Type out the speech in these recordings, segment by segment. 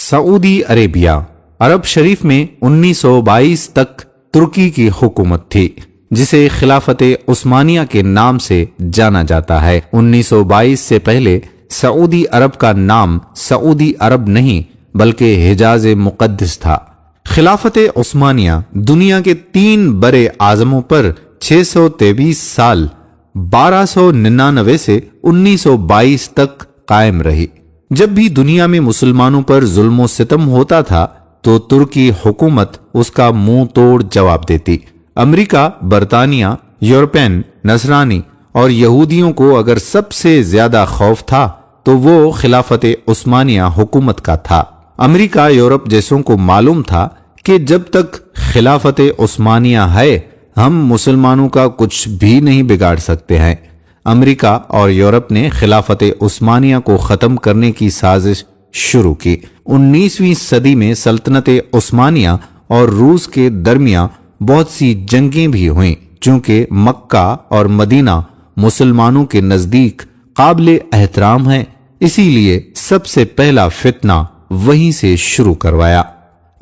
Saudi Arabia अरब शरीफ में 1922 तक तुर्की की हुकूमत थी, जिसे खिलाफत उस्मानिया के नाम से जाना जाता है। 1922 से पहले सऊदी अरब का नाम सऊदी अरब नहीं बल्कि हिजाज मुक़द्दस था। खिलाफत उस्मानिया दुनिया के 3 बड़े आज़मों पर 623 साल 1299 से 1922 तक कायम रही। जब भी दुनिया में मुसलमानों पर जुल्म सितम होता था तो तुर्की हुकूमत उसका मुंह तोड़ जवाब देती। अमेरिका, बरतानिया, यूरोपियन, नसरानी और यहूदियों को अगर सबसे ज्यादा खौफ था तो वो खिलाफत उस्मानिया हुकूमत का था। अमेरिका, यूरोप जैसों को मालूम था कि जब तक खिलाफत उस्मानिया है हम मुसलमानों का कुछ भी नहीं बिगाड़ सकते हैं। अमेरिका और यूरोप ने खिलाफत उस्मानिया को खत्म करने की साजिश शुरू की। 19वीं सदी में सल्तनत उस्मानिया और रूस के दरमियान बहुत सी जंगें भी हुईं, चूंकि मक्का और मदीना मुसलमानों के नजदीक काबिल एहतराम है, इसीलिए सबसे पहला फितना वहीं से शुरू करवाया।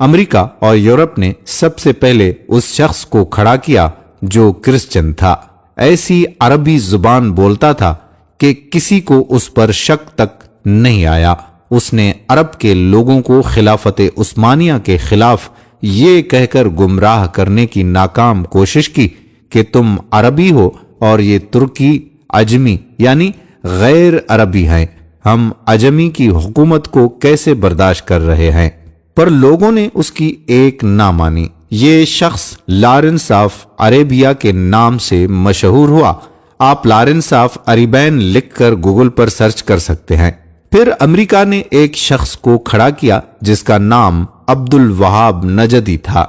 अमेरिका और यूरोप ने सबसे पहले उस शख्स को खड़ा किया जो क्रिश्चियन था। ऐसी अरबी जुबान बोलता था कि किसी को उस पर शक तक नहीं आया। उसने अरब के लोगों को खिलाफत उस्मानिया के खिलाफ ये कहकर गुमराह करने की नाकाम कोशिश की कि तुम अरबी हो और ये तुर्की अजमी यानी गैर अरबी हैं। हम अजमी की हुकूमत को कैसे बर्दाश्त कर रहे हैं। पर लोगों ने उसकी एक ना मानी। ये शख्स लॉरेंस ऑफ अरेबिया के नाम से मशहूर हुआ। आप लॉरेंस ऑफ अरेबियन लिखकर गूगल पर सर्च कर सकते हैं। फिर अमेरिका ने एक शख्स को खड़ा किया जिसका नाम अब्दुल वहाब नजदी था।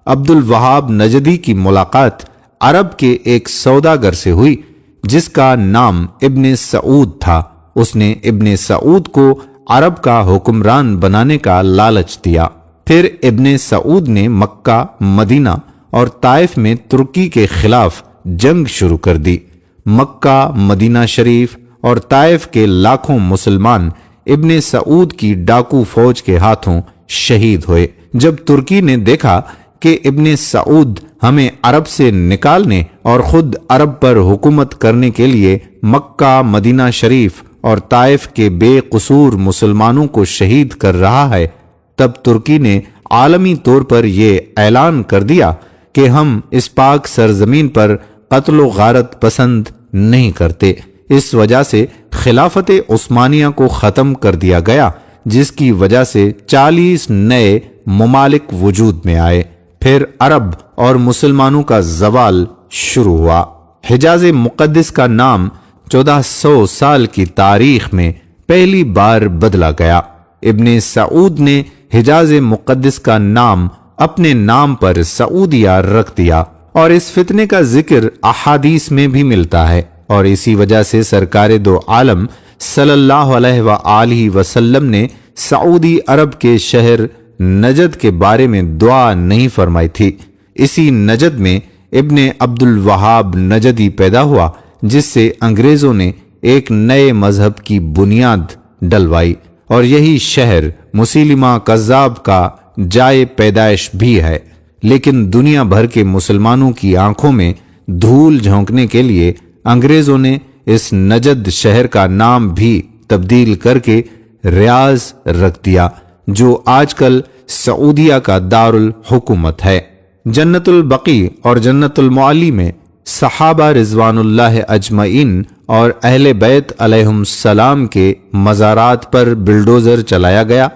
अब्दुल वहाब नजदी की मुलाकात अरब के एक सौदागर से हुई जिसका नाम इब्ने सऊद था। उसने इब्ने सऊद को अरब का हुक्मरान बनाने का लालच दिया। फिर इब्ने सऊद ने मक्का, मदीना और ताइफ में तुर्की के खिलाफ जंग शुरू कर दी। मक्का, मदीना शरीफ और ताइफ के लाखों मुसलमान इब्ने सऊद की डाकू फौज के हाथों शहीद हुए। जब तुर्की ने देखा कि इब्ने सऊद हमें अरब से निकालने और खुद अरब पर हुकूमत करने के लिए मक्का, मदीना शरीफ और ताइफ के बेकसूर मुसलमानों को शहीद कर रहा है, तब तुर्की ने आलमी तौर पर यह ऐलान कर दिया कि हम इस पाक सरजमीन पर कत्ल गारत पसंद नहीं करते। इस वजह से खिलाफत उस्मानिया को खत्म कर दिया गया, जिसकी वजह से 40 नए ममालिक वजूद में आए। फिर अरब और मुसलमानों का जवाल शुरू हुआ। हिजाज मुक़द्दस का नाम 1400 साल की तारीख में पहली बार बदला गया। इब्ने सऊद ने हिजाज मुक़द्दस का नाम अपने नाम पर सऊदिया रख दिया और इस फितने का जिक्र अहादीस में भी मिलता है। और इसी वजह से सरकार दो आलम सल्लल्लाहु अलैहि वसल्लम ने सऊदी अरब के शहर नजद के बारे में दुआ नहीं फरमाई थी। इसी नजद में इब्ने अब्दुल वहाब नजदी पैदा हुआ, जिससे अंग्रेजों ने एक नए मजहब की बुनियाद डलवाई और यही शहर मुसलिमा कज़्ज़ाब का जाए पैदाइश भी है। लेकिन दुनिया भर के मुसलमानों की आंखों में धूल झोंकने के लिए अंग्रेजों ने इस नजद शहर का नाम भी तब्दील करके रियाज रख दिया, जो आजकल सऊदिया का दारुल हुकूमत है। जन्नतुल बकी और जन्नतुल मुअल्ली में सहाबा रिजवानुल्लाह अजमईन और अहले बैत अलैहिस्सलाम के मज़ारात पर बिल्डोजर चलाया गया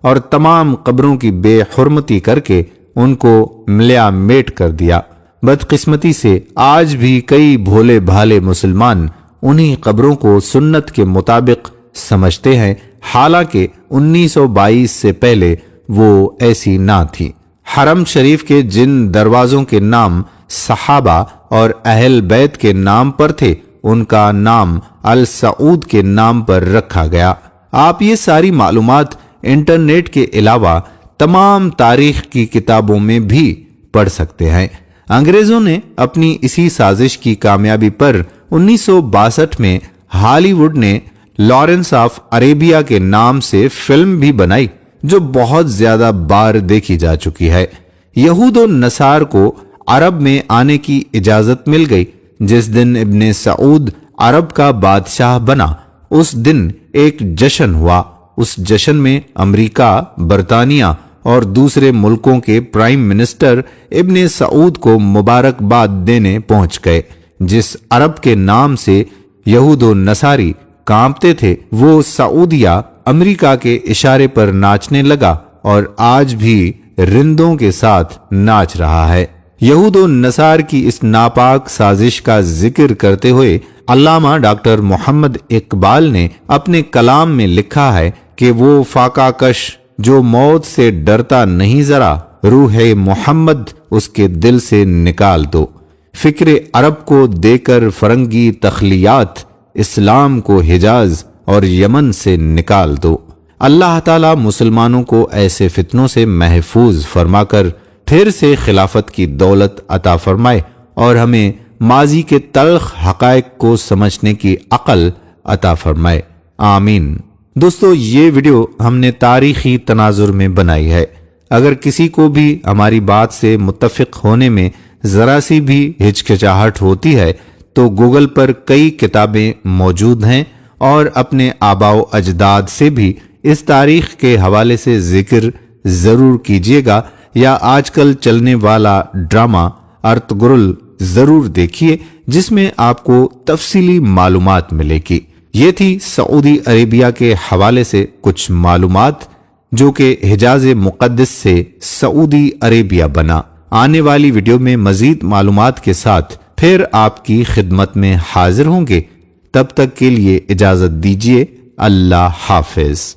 और तमाम कब्रों की बेहुरमती करके उनको मिलामेट कर दिया। बदकिस्मती से आज भी कई भोले भाले मुसलमान उन्हीं कब्रों को सुन्नत के मुताबिक समझते हैं, हालांकि 1922 से पहले वो ऐसी ना थी। हरम शरीफ के जिन दरवाजों के नाम सहाबा और अहल बैत के नाम पर थे, उनका नाम अल सऊद के नाम पर रखा गया। आप ये सारी मालूमात इंटरनेट के अलावा तमाम तारीख की किताबों में भी पढ़ सकते हैं। अंग्रेजों ने अपनी इसी साजिश की कामयाबी पर 1962 में हॉलीवुड ने लॉरेंस ऑफ अरेबिया के नाम से फिल्म भी बनाई, جو بہت زیادہ بار دیکھی جا چکی ہے۔ یہود و نصار کو عرب میں آنے کی اجازت مل گئی۔ جس دن ابن سعود عرب کا بادشاہ بنا اس دن ایک جشن ہوا۔ اس جشن میں امریکہ، برطانیہ اور دوسرے ملکوں کے پرائم منسٹر ابن سعود کو مبارکباد دینے پہنچ گئے۔ جس عرب کے نام سے یہود و نصاری کانپتے تھے وہ سعودیہ امریکہ کے اشارے پر ناچنے لگا اور آج بھی رندوں کے ساتھ ناچ رہا ہے۔ یہود و نصار کی اس ناپاک سازش کا ذکر کرتے ہوئے علامہ ڈاکٹر محمد اقبال نے اپنے کلام میں لکھا ہے کہ وہ فاقہ کش جو موت سے ڈرتا نہیں ذرا، روح محمد اس کے دل سے نکال دو۔ فکر عرب کو دے کر فرنگی تخلیات، اسلام کو حجاز اور یمن سے نکال دو۔ اللہ تعالی مسلمانوں کو ایسے فتنوں سے محفوظ فرما کر پھر سے خلافت کی دولت عطا فرمائے اور ہمیں ماضی کے تلخ حقائق کو سمجھنے کی عقل عطا فرمائے، آمین۔ دوستو، یہ ویڈیو ہم نے تاریخی تناظر میں بنائی ہے۔ اگر کسی کو بھی ہماری بات سے متفق ہونے میں ذرا سی بھی ہچکچاہٹ ہوتی ہے تو گوگل پر کئی کتابیں موجود ہیں اور اپنے آباء و اجداد سے بھی اس تاریخ کے حوالے سے ذکر ضرور کیجیے گا، یا آج کل چلنے والا ڈرامہ ارطغرل ضرور دیکھیے جس میں آپ کو تفصیلی معلومات ملے گی۔ یہ تھی سعودی عربیہ کے حوالے سے کچھ معلومات جو کہ حجاز مقدس سے سعودی عربیہ بنا۔ آنے والی ویڈیو میں مزید معلومات کے ساتھ پھر آپ کی خدمت میں حاضر ہوں گے۔ تب تک کے لیے اجازت دیجیے، اللہ حافظ۔